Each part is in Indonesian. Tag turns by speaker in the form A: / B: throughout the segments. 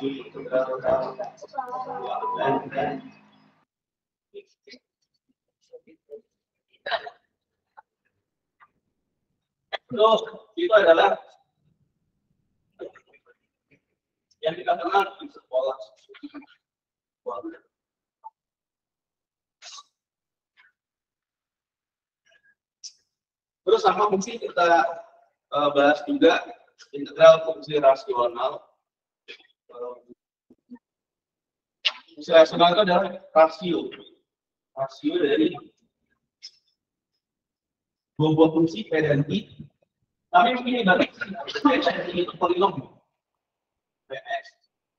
A: Itu adalah yang kita kenal di sekolah. Terus sama fungsi kita bahas juga integral fungsi rasional. Fungsi rasional itu adalah rasio dari dua buah fungsi P dan I. Tapi begini dari P dan I itu polinom. Ps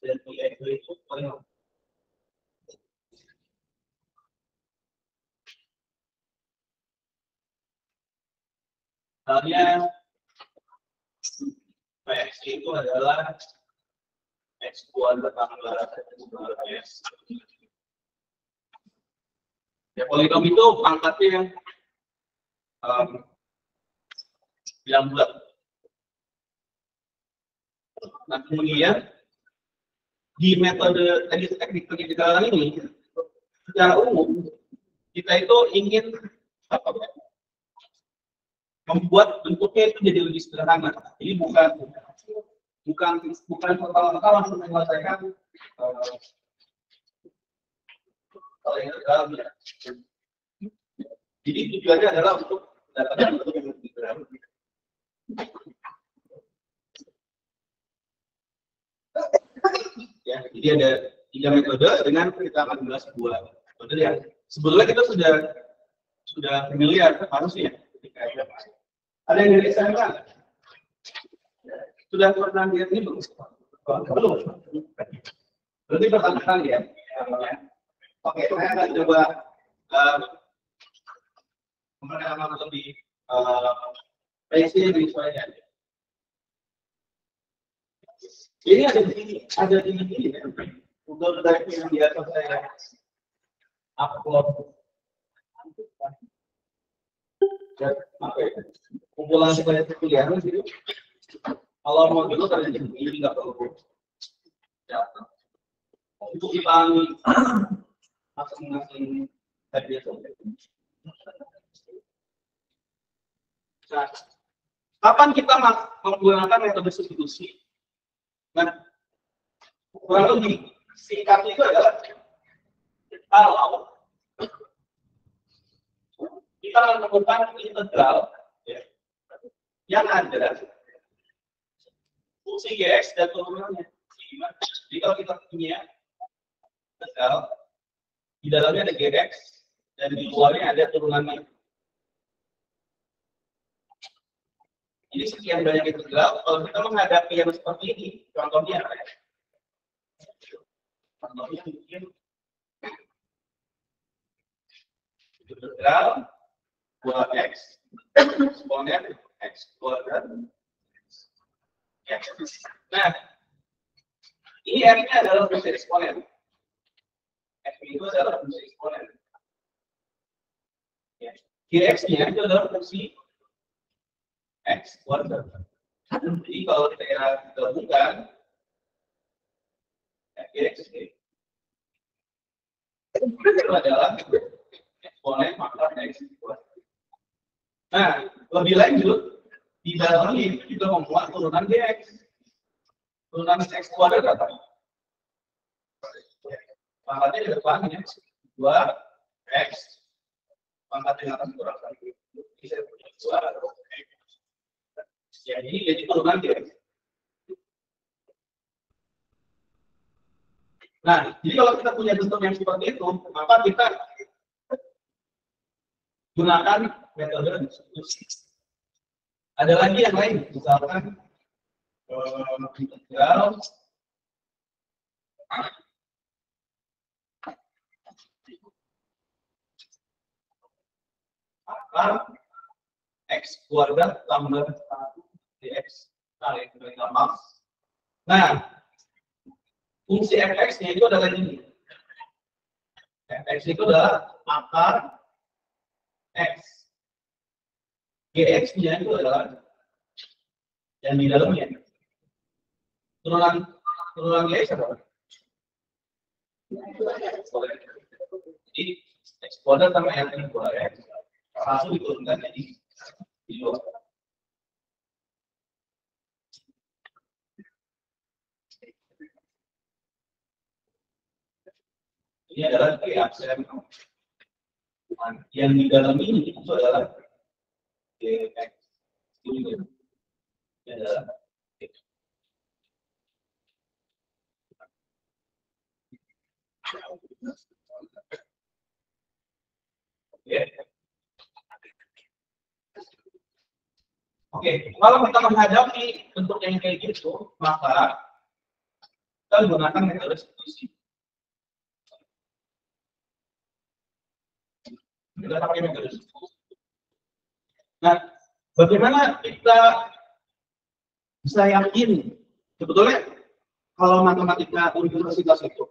A: dan I itu polinom. Misalnya Ps itu adalah X kuadrat tambah S. Ya, polinom itu pangkatnya yang bulat. Nah, kemudian di metode teknik pendidikan ini, secara umum kita itu ingin membuat bentuknya itu jadi lebih sederhana. Jadi bukan serta-merta langsung menyelesaikan kalau yang dalam ya. Jadi tujuannya adalah untuk mendapatkan bentuk yang lebih sederhana. Ya, jadi ada 3 metode dengan kita akan bahas 2 metode yang sebetulnya kita sudah familiar harusnya ketika ada yang dari SMK sudah pernah lihat ini belum? Berarti pertama kali ya. Oke, saya akan coba memperkenalkan lebih basic visualnya. Ini ada di sini ya. Untuk drive yang biasa saya upload. Kumpulan sebanyak kuliah gitu. Kalau mau dulu ada di sini nggak perlu. Ya. Untuk dipahami masing-masing tadi itu. Nah, kapan kita menggunakan metode substitusi? Nah, kurang lebih singkatnya itu adalah kalau kita menemukan integral ya, yang ada fungsi Gx dan turunannya. Jadi kalau kita punya integral di dalamnya ada Gx dan di luarnya ada turunannya. Jadi sekian banyak integral, kalau kita menghadapi yang seperti ini, contohnya apa ya? Contohnya mungkin integral 2x eksponen x kuadrat x. Nah, ini r-nya adalah fungsi eksponen. X itu adalah fungsi eksponen. Gx-nya itu adalah fungsi X kuadrat. Jadi kalau kita gabungkan X itu adalah eksponen pangkat X kuadrat. Nah, lebih lanjut di dalam ini juga membuat turunan Gx. Turunan X kuadrat apa? Pangkatnya di depannya 2x pangkat yang atas kurang lagi bisa punya 2 ya, jadi turunan dia. Nah, jadi kalau kita punya bentuk yang seperti itu, maka kita gunakan metode substitusi. Ada lagi yang lain, misalkan integral X kuadrat tambah dx kali gampang. Nah, fungsi fx-nya itu adalah ini. Fx itu adalah akar x. Gx-nya itu adalah yang di dalamnya. Turunan turunan X apa? Jadi eksponen sama yang kedua X satu diturunkan jadi dua. Ini adalah reaksi yang di dalam ini itu adalah dx ini adalah Oke, kalau kita menghadapi bentuk yang kayak gitu, maka kita gunakan metode substitusi. Kita pakai metode substitusi. Nah, bagaimana kita bisa yakin sebetulnya kalau matematika universitas itu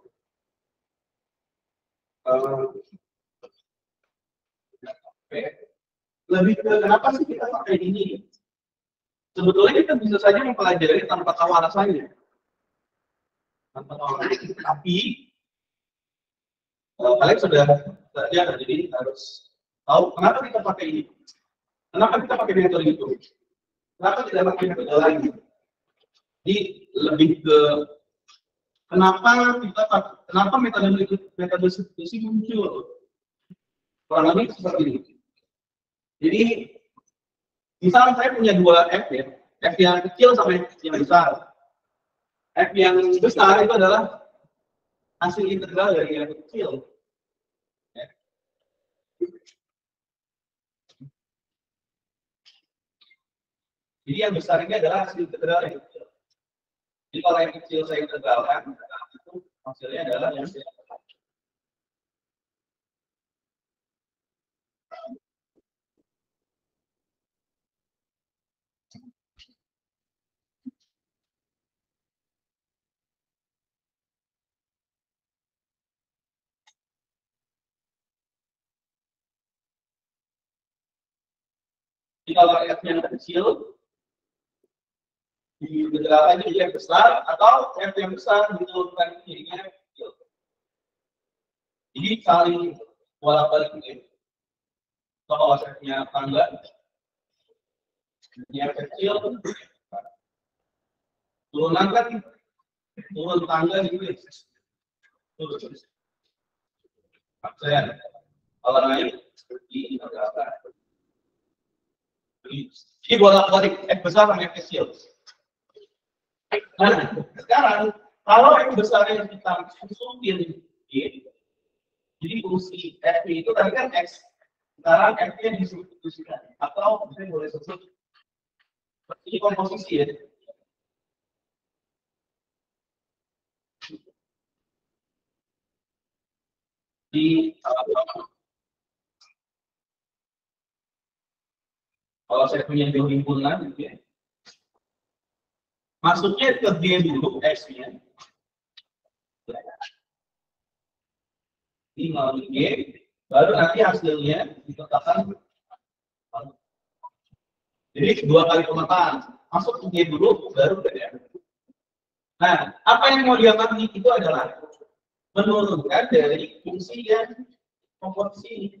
A: lebih ke kenapa sih kita pakai ini? Sebetulnya kita bisa saja mempelajari tanpa tahu alasannya. Tapi kalian sudah belajar, jadi harus tahu kenapa kita pakai ini. Kenapa kita pakai metode itu? Kenapa tidak pakai metode lain? Jadi lebih ke kenapa metode substitusi muncul? Kurang lebih seperti ini. Jadi misal saya punya dua F ya, F yang kecil sama F yang besar. F yang besar itu adalah hasil integral dari yang kecil. Ya. Jadi yang besar ini adalah hasil integral yang kecil. Jadi kalau yang kecil saya integralkan, itu hasilnya adalah yang besar. Jadi kalau F yang kecil diintegralkan jadi yang besar, atau F yang besar diturunkan jadinya F kecil. Jadi saling bolak-balik ini. Kalau F-nya tangga, yang kecil turunan kan turun tangga gitu ya. Turun. Saya kalau naik seperti integralkan. Jadi bolak-balik F besar sama F kecil. Nah, sekarang kalau F besar yang kita susunin, jadi fungsi F itu tadi kan X. Sekarang F-nya disubstitusikan. Atau kita boleh sebut seperti komposisi ya. Kalau saya punya dua himpunan, gitu ya. Masuknya ke G dulu, X-nya. Ini melalui G, baru nanti hasilnya ditetapkan. Jadi dua kali pemetaan, masuk ke G dulu, baru ke D. Nah, apa yang mau diangkat itu adalah menurunkan dari fungsi yang komposisi.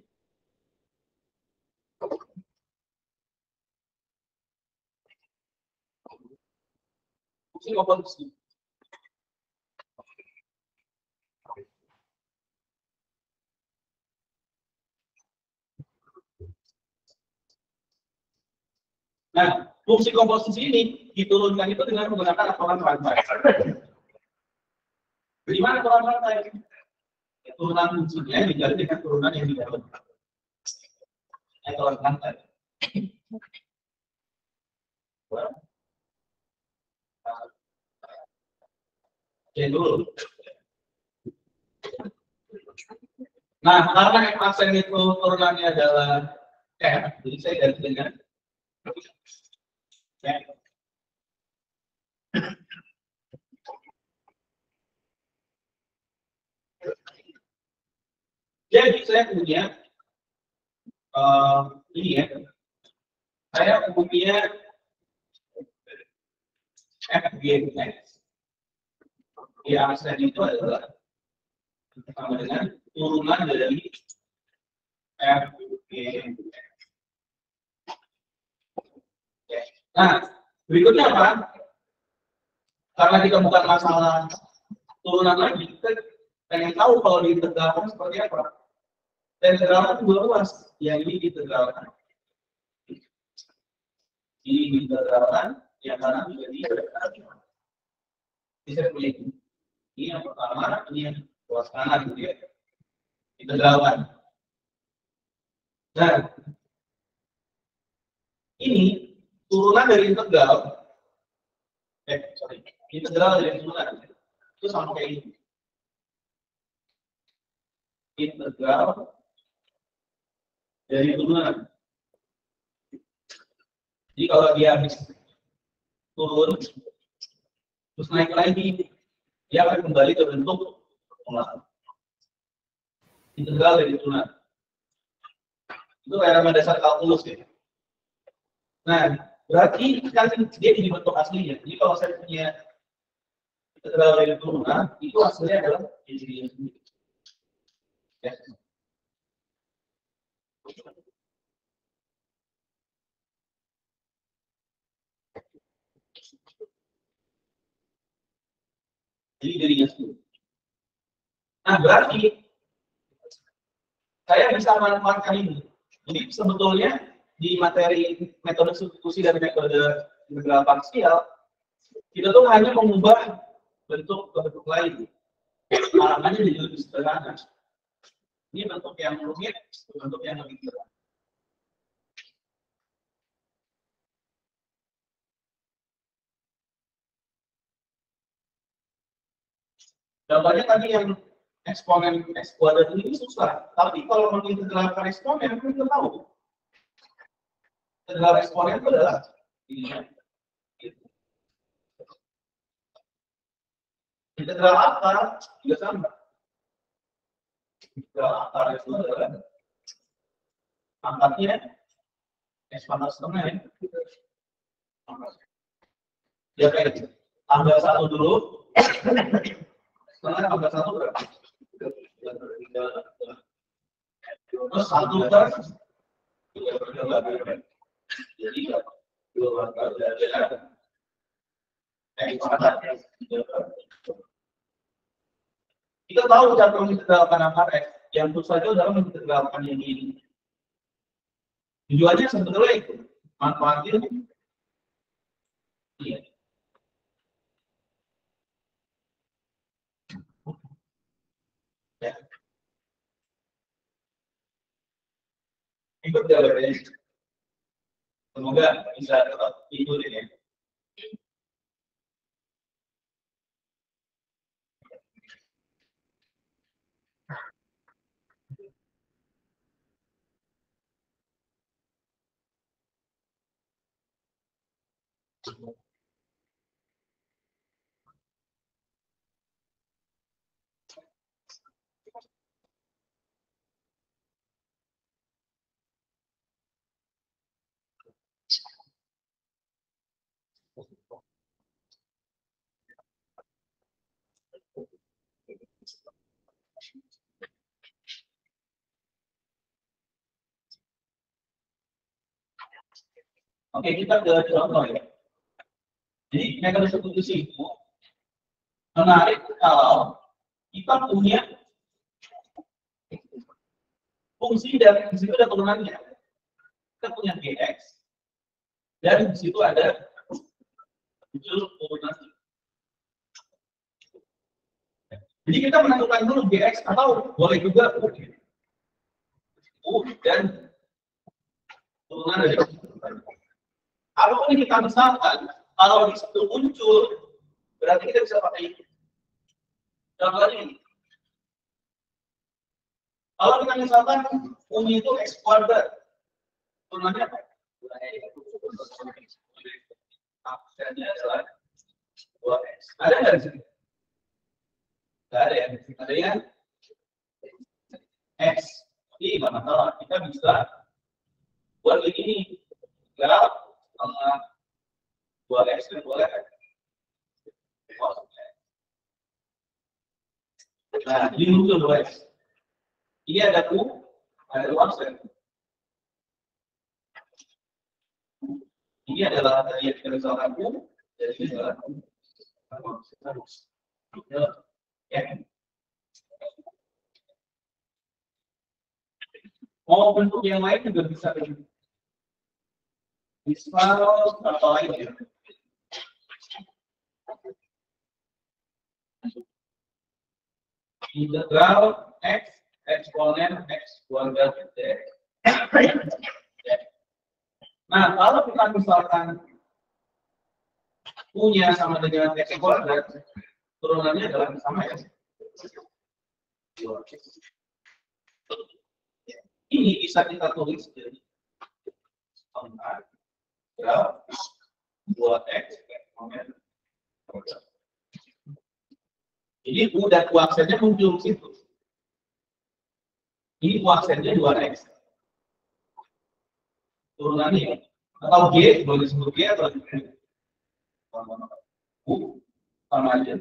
A: Fungsi komposisi. Nah, fungsi komposisi ini diturunkan itu dengan menggunakan aturan rantai. Bagaimana aturan rantai? Turunan fungsinya digali dengan turunan yang di dalam. Aturan rantai. Oke dulu. Nah, karena aksen itu turunannya adalah F, jadi saya ganti dengan F. Jadi saya punya ini ya, saya punya F G X. Ya, asal itu adalah sama dengan turunan dari F, G. Nah, berikutnya apa? Karena kita bukan masalah turunan lagi, kita pengen tahu kalau diintegralkan seperti apa. Dan integralkan itu luas, yang ini diintegralkan. Ini diintegralkan, yang kanan juga diintegralkan. Bisa punya ini yang pertama, ini yang luas kanan gitu ya. Integralkan. Nah, ini turunan dari integral. Integral dari turunan itu sama kayak ini. Integral dari turunan. Jadi kalau dia habis turun, terus naik lagi, dia akan kembali ke bentuk pengolahan. Integral dari turunan. Itu elemen dasar kalkulus ya. Nah, berarti kan dia di bentuk aslinya. Jadi kalau saya punya integral dari turunan, itu hasilnya adalah diri sendiri. Ya. Jadi dirinya sendiri. Nah, berarti saya bisa memanfaatkan ini. Jadi sebetulnya di materi metode substitusi dan metode integral parsial, kita tuh hanya mengubah bentuk ke bentuk lain. Harapannya jadi lebih sederhana. Ini bentuk yang rumit, bentuk yang lebih sederhana. Contohnya tadi yang eksponen x kuadrat ini susah, tapi kalau mengintegralkan eksponen kita tahu. Integral eksponen itu adalah ini. Integral akar juga sama. Integral akar itu adalah angkatnya x pangkat setengah ya. Ya kayak tambah satu dulu. Setelah tambah satu berapa? Terus satu terus jadi dua kita tahu cara mengintegralkan akar x yang tentu saja dalam mengintegralkan yang ini. Tujuannya sebetulnya itu manfaatnya iya. Ya. Ikut jawabannya. Semoga bisa tetap ikutin ya. Oke, kita ke contoh ya. Jadi metode substitusi itu menarik kalau kita punya fungsi dan di situ ada turunannya. Kita punya gx dan di situ ada muncul turunan. Jadi kita menentukan dulu gx atau boleh juga dan turunan dari kalau ini kita misalkan kalau di situ muncul berarti kita bisa pakai ini. Contohnya ini. Kalau kita misalkan punya itu x kuadrat, turunannya apa? Aksennya adalah 2x. Ada nggak di sini? Nggak ada ya. Ada yang x. Jadi nggak masalah. Kita bisa buat ini. Nggak sama 2x dan boleh. Nah, ini muncul 2X. Ini ada U, ada absen. Ini adalah tadi yang kita misalkan U, jadi ini adalah U. Ya. Mau bentuk yang lain juga bisa. Misal apa lagi ya? Integral X eksponen X kuadrat dx. Nah, kalau kita misalkan punya sama dengan X kuadrat, turunannya adalah sama ya. Ini bisa kita tulis jadi setengah ya 2X eksponen. Ini udah kuaksennya muncul situ. Ini kuaksennya 2X. Turunannya atau G, boleh disebut G atau U, sama aja.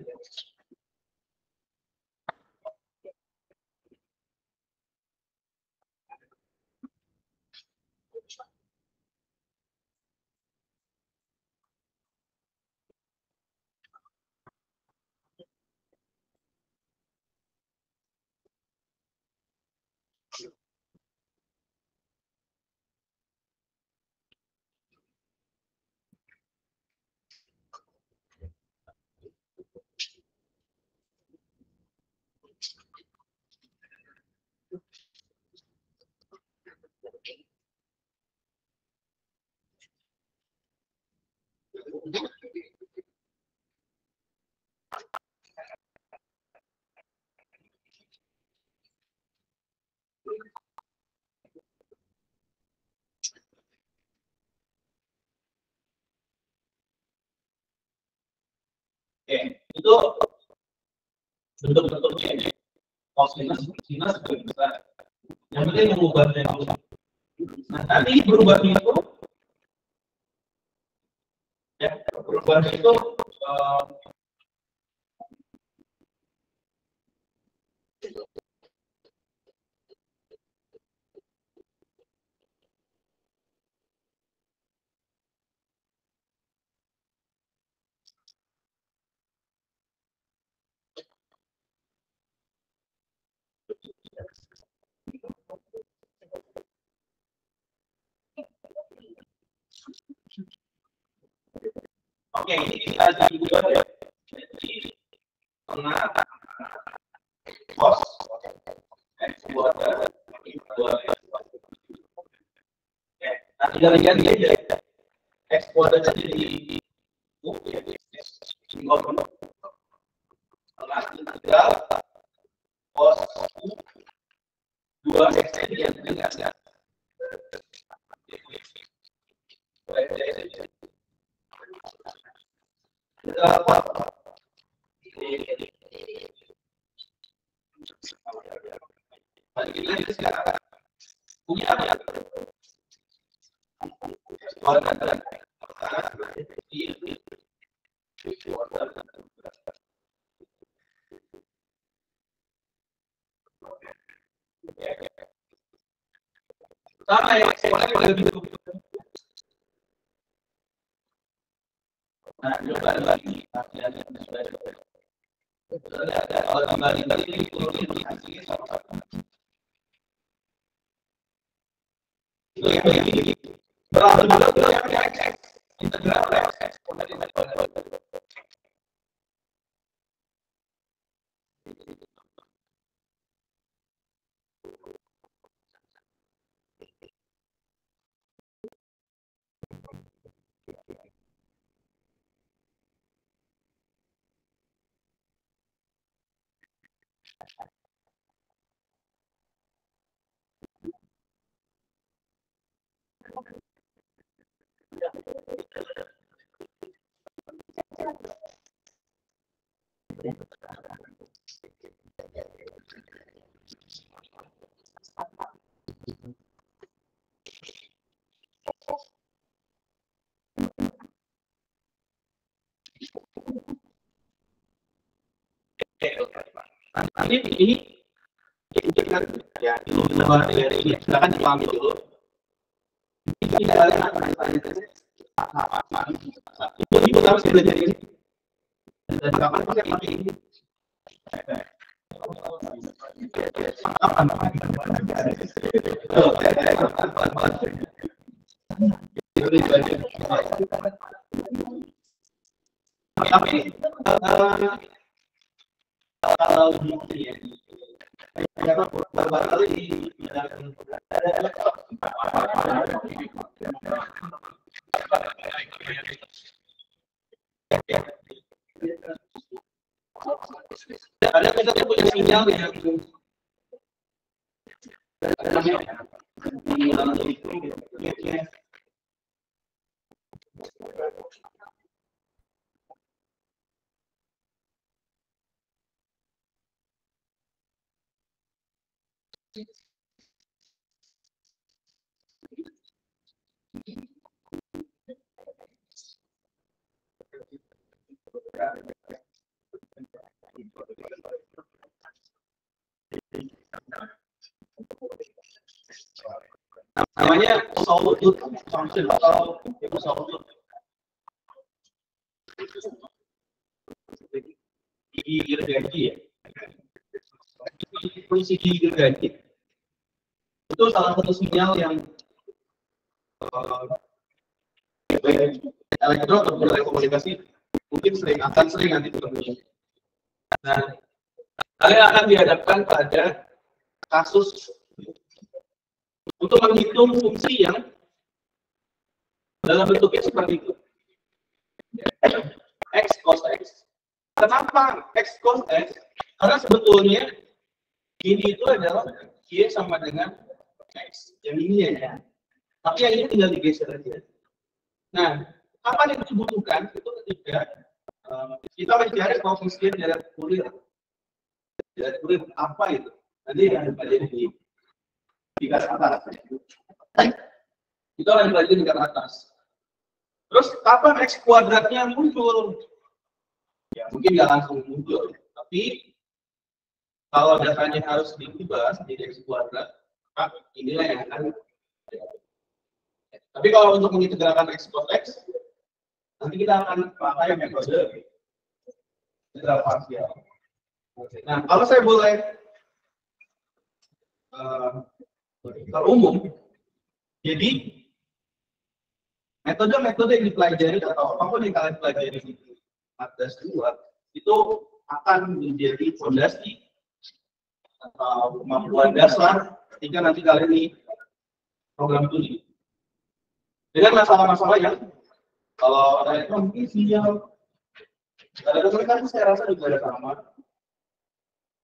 A: Oke, itu bentuk-bentuknya. Sinus juga bisa. Yang penting mengubahnya dulu. Nah, nanti berubahnya itu, ya, berubahnya itu oke, ini kita diubah ya. Jadi tengah cos X kuadrat 2X. Oke, nah tinggal lihat aja X kuadrat jadi U ya, di bawah tengah integral cos U 2X ini yang tinggal ya. Punya apa? Sama ya, nah, coba lagi. Kalau kembali tadi turunin di hasilnya sama-sama. Itu yang ini. Berapa dulu yang X integral X ini kan ya ini silakan dipahami dulu. Ini kalian akan apa? Ini pertama saya belajar ini. Dan kapan pakai ini? Kapan? Tapi kalau di ya beberapa kali ada kita punya sinyal yang namanya sawtooth function atau sawtooth gigi gergaji ya. Fungsi gigi gergaji itu salah satu sinyal yang elektron atau komunikasi mungkin akan sering nanti ketemu. Nah, kalian akan dihadapkan pada kasus untuk menghitung fungsi yang dalam bentuknya seperti itu. X cos X. Kenapa X cos X? Karena sebetulnya ini itu adalah Y sama dengan X. Yang ini ya. Tapi yang ini tinggal digeser aja. Nah, kapan itu dibutuhkan? Itu ketika kita mencari koefisien deret Fourier. Deret Fourier apa itu? Nanti ada di tingkat atas. Kita lanjut lagi tingkat atas. Terus kapan X kuadratnya muncul? Ya mungkin nggak langsung muncul, tapi kalau datanya harus diubah jadi X kuadrat, maka inilah yang akan. Tapi kalau untuk mengintegralkan X cos X, nanti kita akan pakai metode integral parsial. Nah, kalau saya boleh terumum, jadi metode-metode yang dipelajari atau apapun yang kalian pelajari di Matdas 2 itu akan menjadi fondasi atau kemampuan dasar ketika nanti kalian di program studi. Dengan masalah-masalah yang kalau ada itu mungkin sinyal ada kan saya rasa juga ada sama.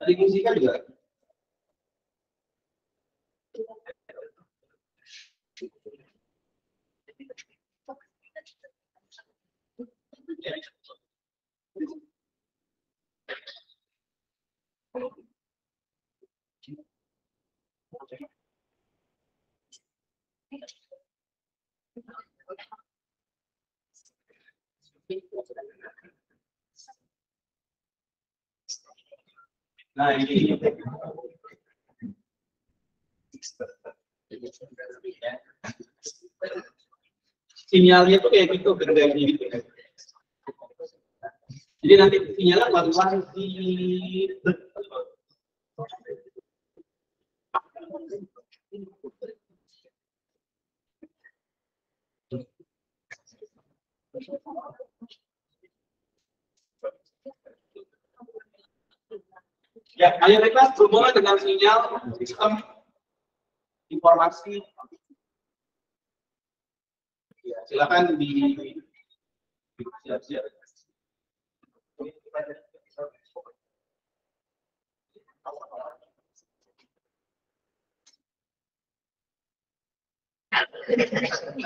A: Tadi fisika juga. Nah ini sinyalnya tuh kayak gitu gergaji gitu. Jadi nanti sinyalnya pelan-pelan di ya, ayo kita berhubungan dengan sinyal sistem informasi. Ya, silakan siap-siap.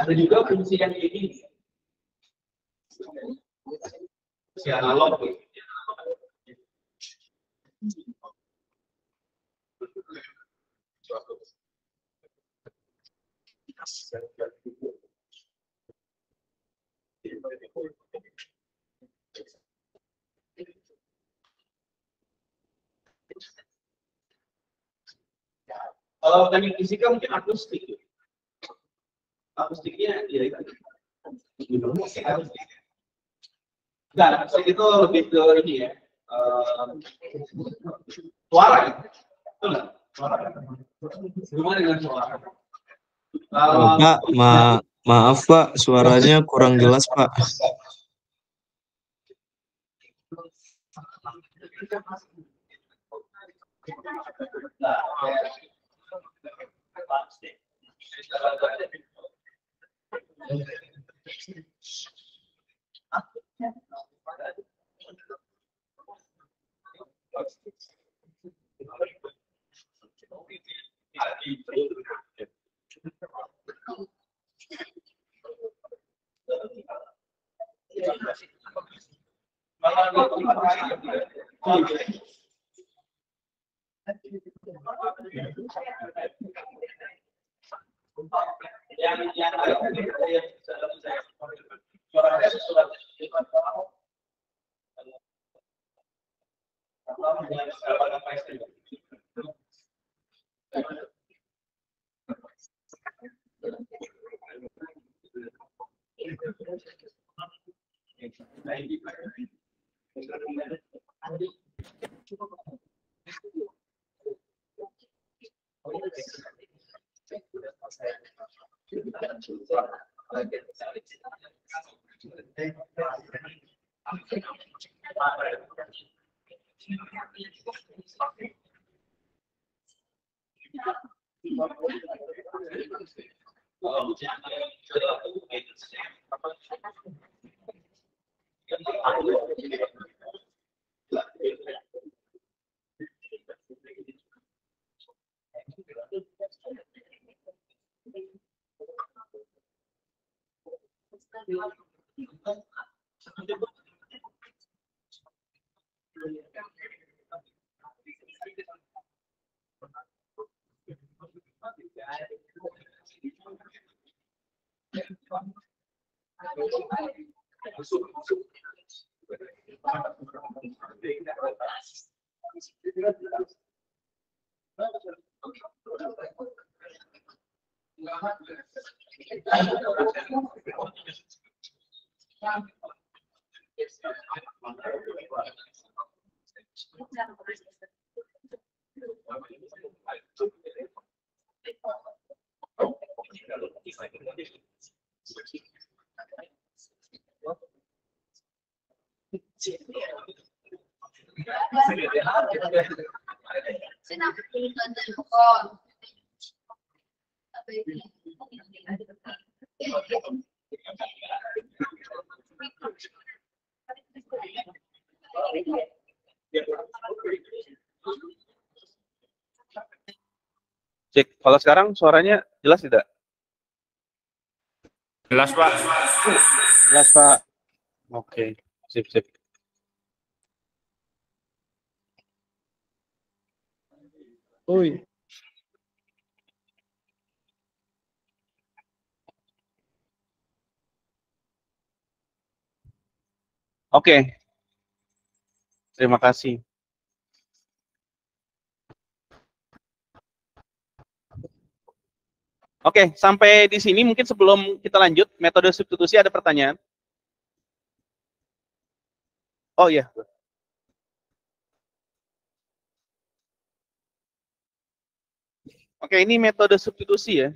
A: Ada juga fungsi yang ini. Si analog. Kalau teknik fisika mungkin akustik. Akustiknya ya itu. Nah, akustik itu lebih ke ini ya. Suara ya. Betul nggak? Suara. Gimana dengan suara?
B: Pak, maaf Pak, suaranya kurang jelas Pak.
C: Cek, kalau sekarang suaranya jelas tidak?
D: Jelas, Pak.
C: Jelas, Pak. Oke, sip, sip.
B: Oi.
C: Oke. Terima kasih. Oke, sampai di sini mungkin sebelum kita lanjut, metode substitusi ada pertanyaan? Oh iya. Oke, ini metode substitusi ya.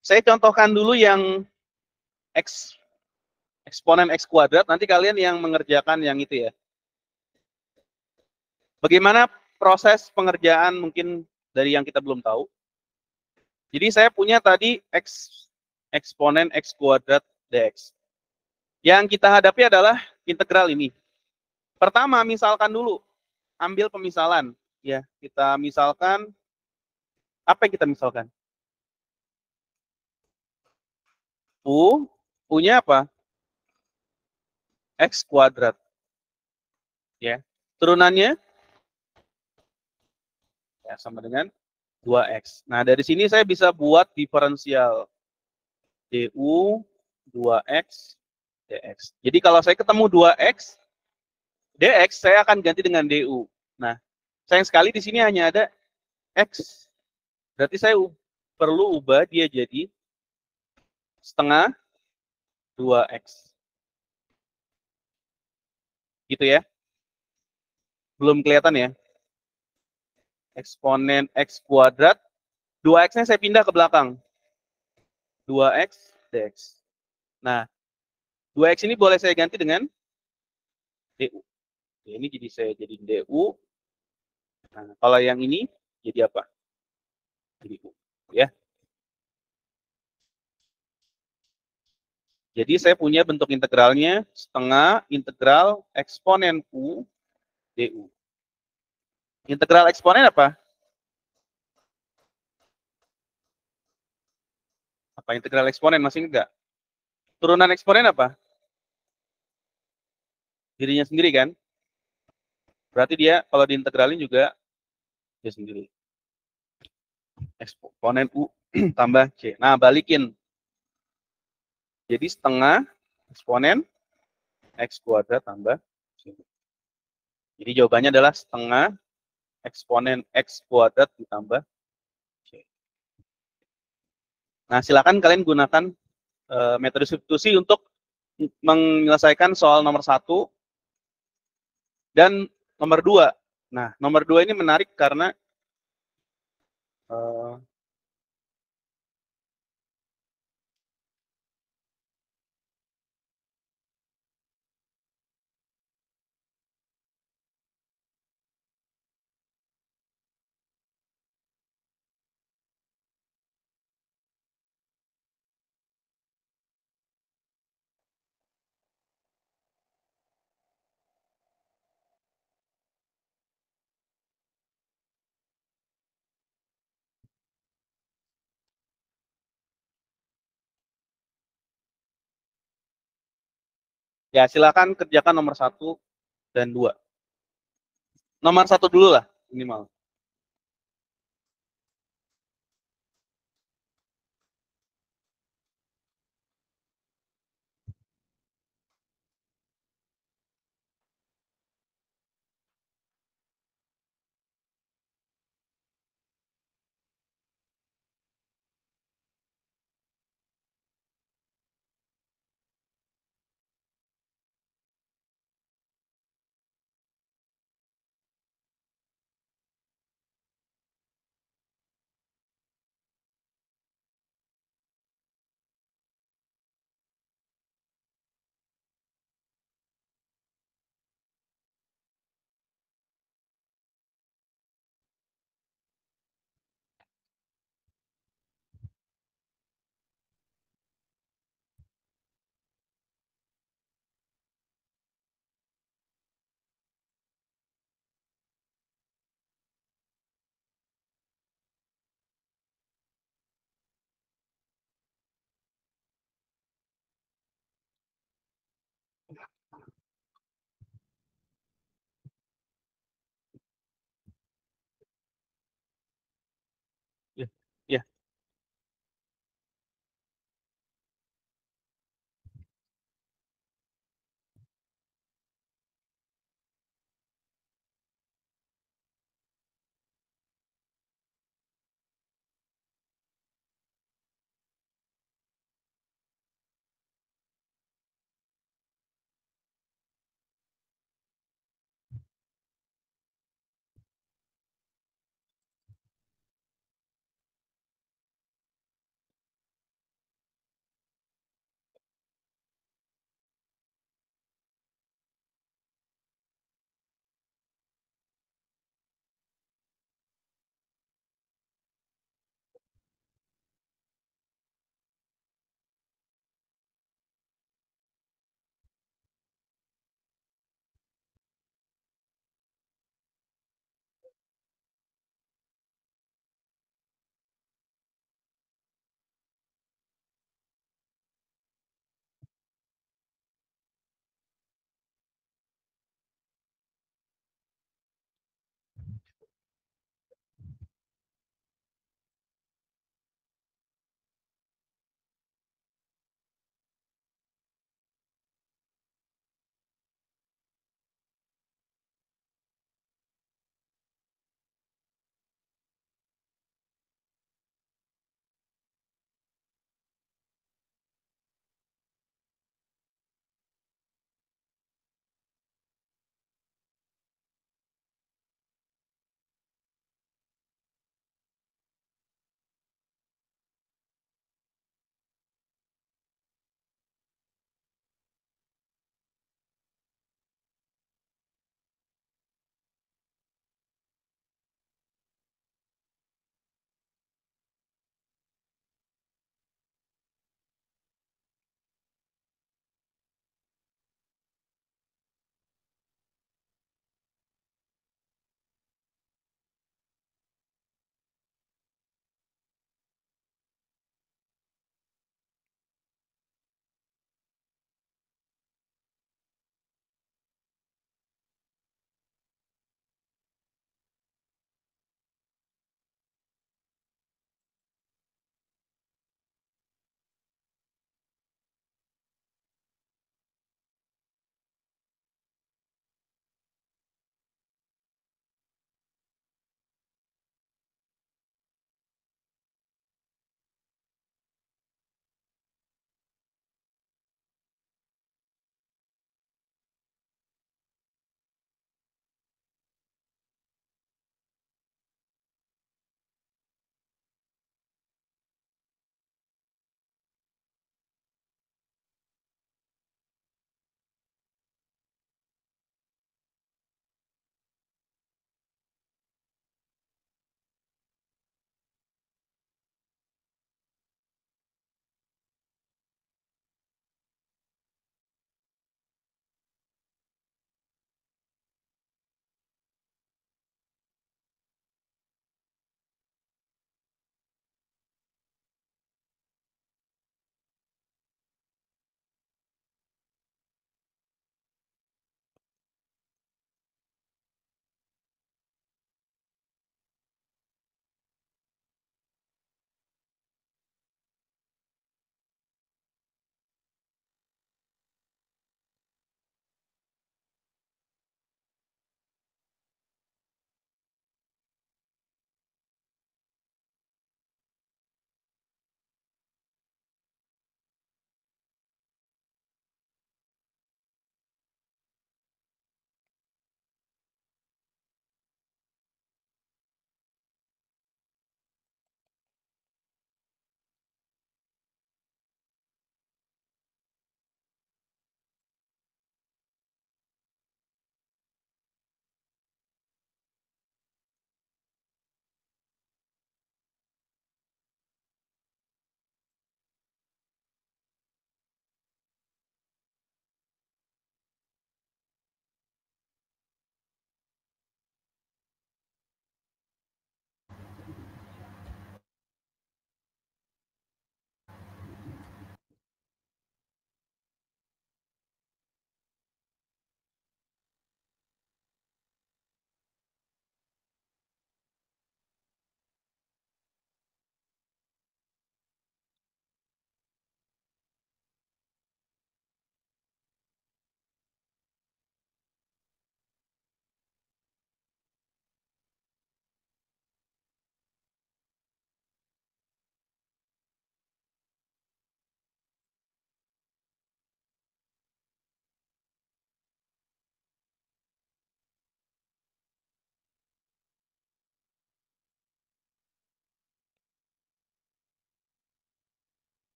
C: Saya contohkan dulu yang eksponen X kuadrat, nanti kalian yang mengerjakan yang itu ya. Bagaimana proses pengerjaan mungkin dari yang kita belum tahu. Jadi saya punya tadi eksponen X kuadrat dx. Yang kita hadapi adalah integral ini. Pertama, misalkan dulu, ambil pemisalan. Ya, kita misalkan, apa yang kita misalkan? U-nya apa? X kuadrat. Ya, turunannya ya, sama dengan 2X. Nah, dari sini saya bisa buat diferensial du 2X dx. Jadi kalau saya ketemu 2X, dx saya akan ganti dengan du. Nah, sayang sekali di sini hanya ada x. Berarti saya perlu ubah dia jadi setengah 2x. Gitu ya. Belum kelihatan ya. Eksponen x kuadrat, 2x-nya saya pindah ke belakang. 2x dx. Nah, 2x ini boleh saya ganti dengan du. Ini jadi saya jadi du. Nah, kalau yang ini jadi apa? Jadi u. Ya. Jadi saya punya bentuk integralnya setengah integral eksponen u du. Integral eksponen apa? Apa integral eksponen? Masih enggak? Turunan eksponen apa? Dirinya sendiri kan? Berarti dia kalau diintegralin juga dia sendiri. Eksponen u tambah c. Nah, balikin. Jadi setengah eksponen x kuadrat tambah c. Jadi jawabannya adalah setengah eksponen x kuadrat ditambah c. Nah, silakan kalian gunakan metode substitusi untuk menyelesaikan soal nomor 1 dan nomor 2. Nah, nomor 2 ini menarik karena ya silakan kerjakan nomor 1 dan 2. Nomor 1 dulu lah minimal.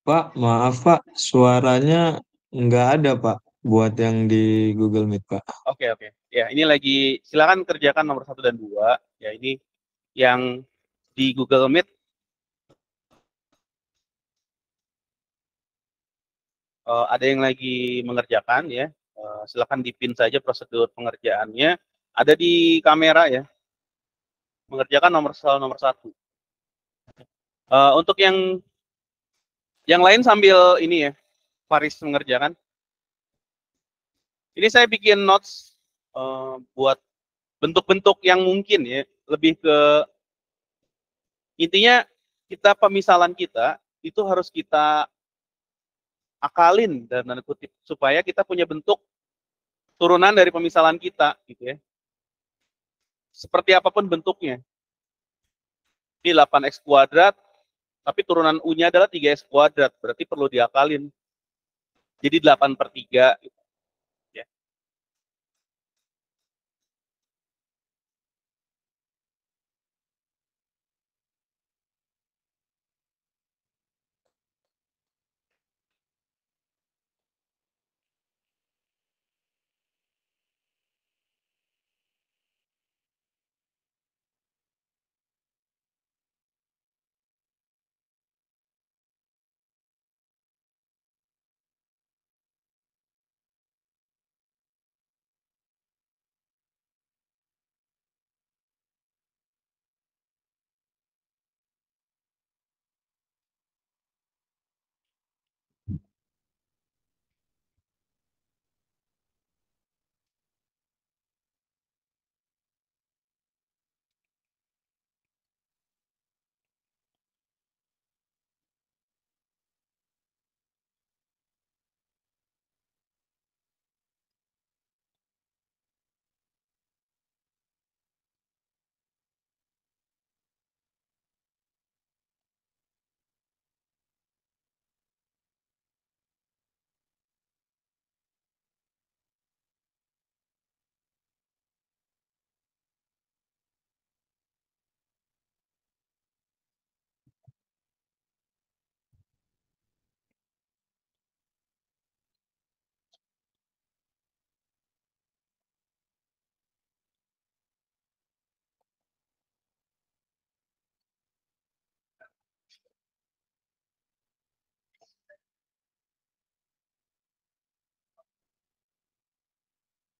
B: Pak, maaf Pak, suaranya nggak ada Pak, buat yang di Google Meet Pak.
C: Oke, oke. Ya, ini lagi silakan kerjakan nomor 1 dan 2. Ya, ini yang di Google Meet ada yang lagi mengerjakan ya. Silakan dipin saja prosedur pengerjaannya. Ada di kamera ya. Mengerjakan nomor 1. Untuk yang lain sambil ini ya, Faris mengerjakan. Ini saya bikin notes buat bentuk-bentuk yang mungkin ya, lebih ke intinya kita pemisalan kita itu harus kita akalin dalam tanda kutip supaya kita punya bentuk turunan dari pemisalan kita gitu ya. Seperti apapun bentuknya. Ini 8x kuadrat tapi turunan U-nya adalah 3x kuadrat, berarti perlu diakalin. Jadi 8/3 gitu. Ya.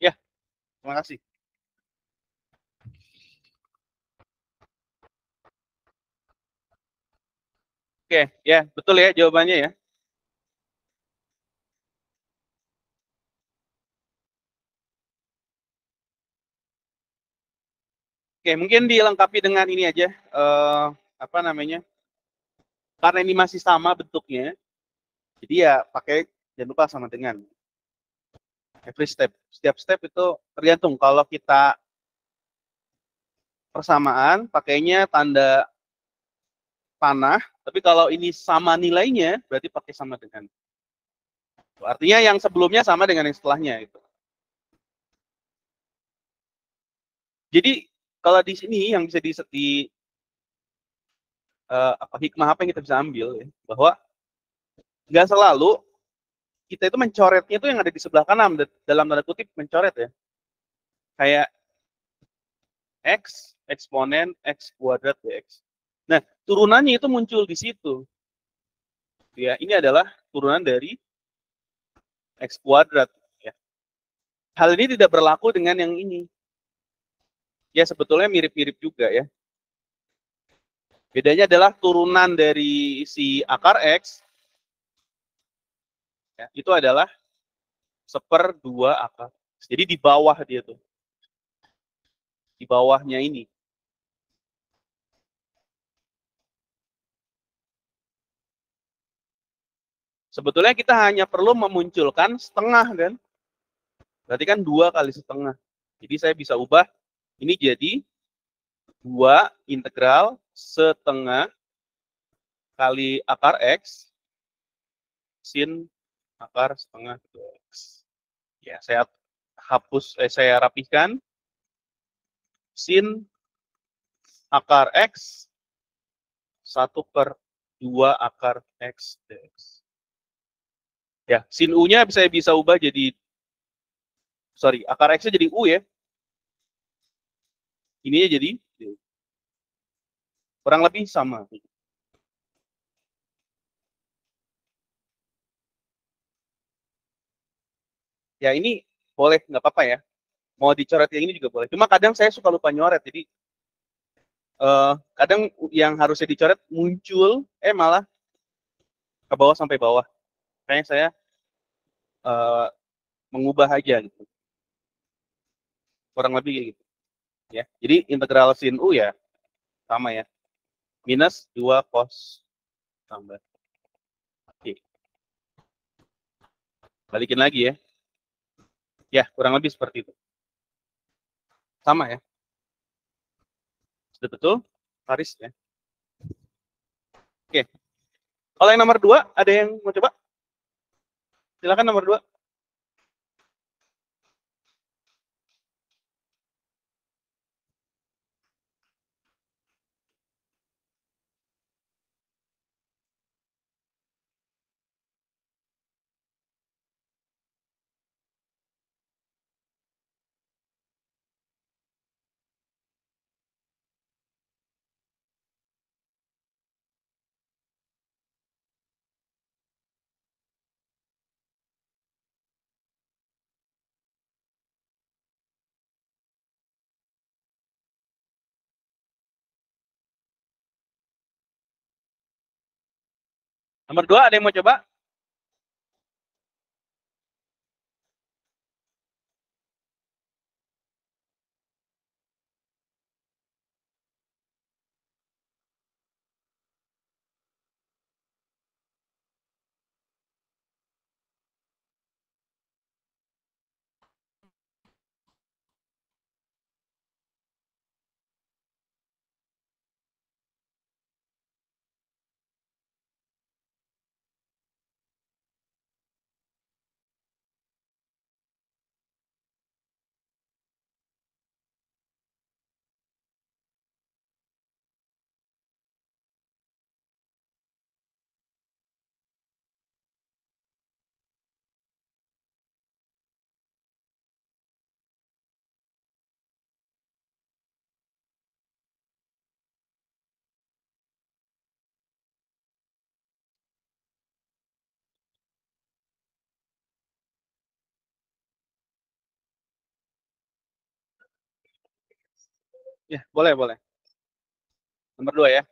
C: Ya, terima kasih. Oke, ya, betul ya jawabannya ya. Oke, mungkin dilengkapi dengan ini aja, apa namanya? Karena ini masih sama bentuknya, jadi ya pakai jangan lupa sama dengan every step. Setiap step itu tergantung. Kalau kita persamaan, pakainya tanda panah. Tapi kalau ini sama nilainya, berarti pakai sama dengan. Artinya yang sebelumnya sama dengan yang setelahnya. Gitu. Jadi kalau di sini yang bisa di apa hikmah apa yang kita bisa ambil ya, bahwa nggak selalu kita itu mencoretnya itu yang ada di sebelah kanan dalam tanda kutip mencoret ya. Kayak X, eksponen X kuadrat dx. Nah, turunannya itu muncul di situ. Ya, ini adalah turunan dari X kuadrat. Ya. Hal ini tidak berlaku dengan yang ini. Ya, sebetulnya mirip-mirip juga ya. Bedanya adalah turunan dari si akar X, ya, itu adalah 1/2 akar. Jadi di bawah dia tuh. Di bawahnya ini. Sebetulnya kita hanya perlu memunculkan setengah kan. Berarti kan 2 kali setengah. Jadi saya bisa ubah ini jadi 2 integral setengah kali akar X sin akar setengah 2X. Ya, saya hapus, saya rapihkan. Sin akar X 1/2 2 akar X dx. Ya, sin U-nya saya bisa ubah jadi, sorry, akar X-nya jadi U ya. Ininya jadi D. Kurang lebih sama. Ya, ini boleh, nggak apa-apa ya. Mau dicoret yang ini juga boleh. Cuma kadang saya suka lupa nyoret, jadi kadang yang harusnya dicoret muncul, malah ke bawah sampai bawah. Kayaknya saya mengubah aja gitu. Kurang lebih kayak gitu. Ya. Jadi integral sin U ya sama ya. Minus 2 cos tambah. Oke. Balikin lagi ya. Ya, kurang lebih seperti itu. Sama ya. Sudah betul? Paris ya. Oke. Kalau yang nomor 2, ada yang mau coba? Silakan nomor 2. Nomor 2 ada yang mau coba? Ya, boleh, boleh. Nomor 2 ya.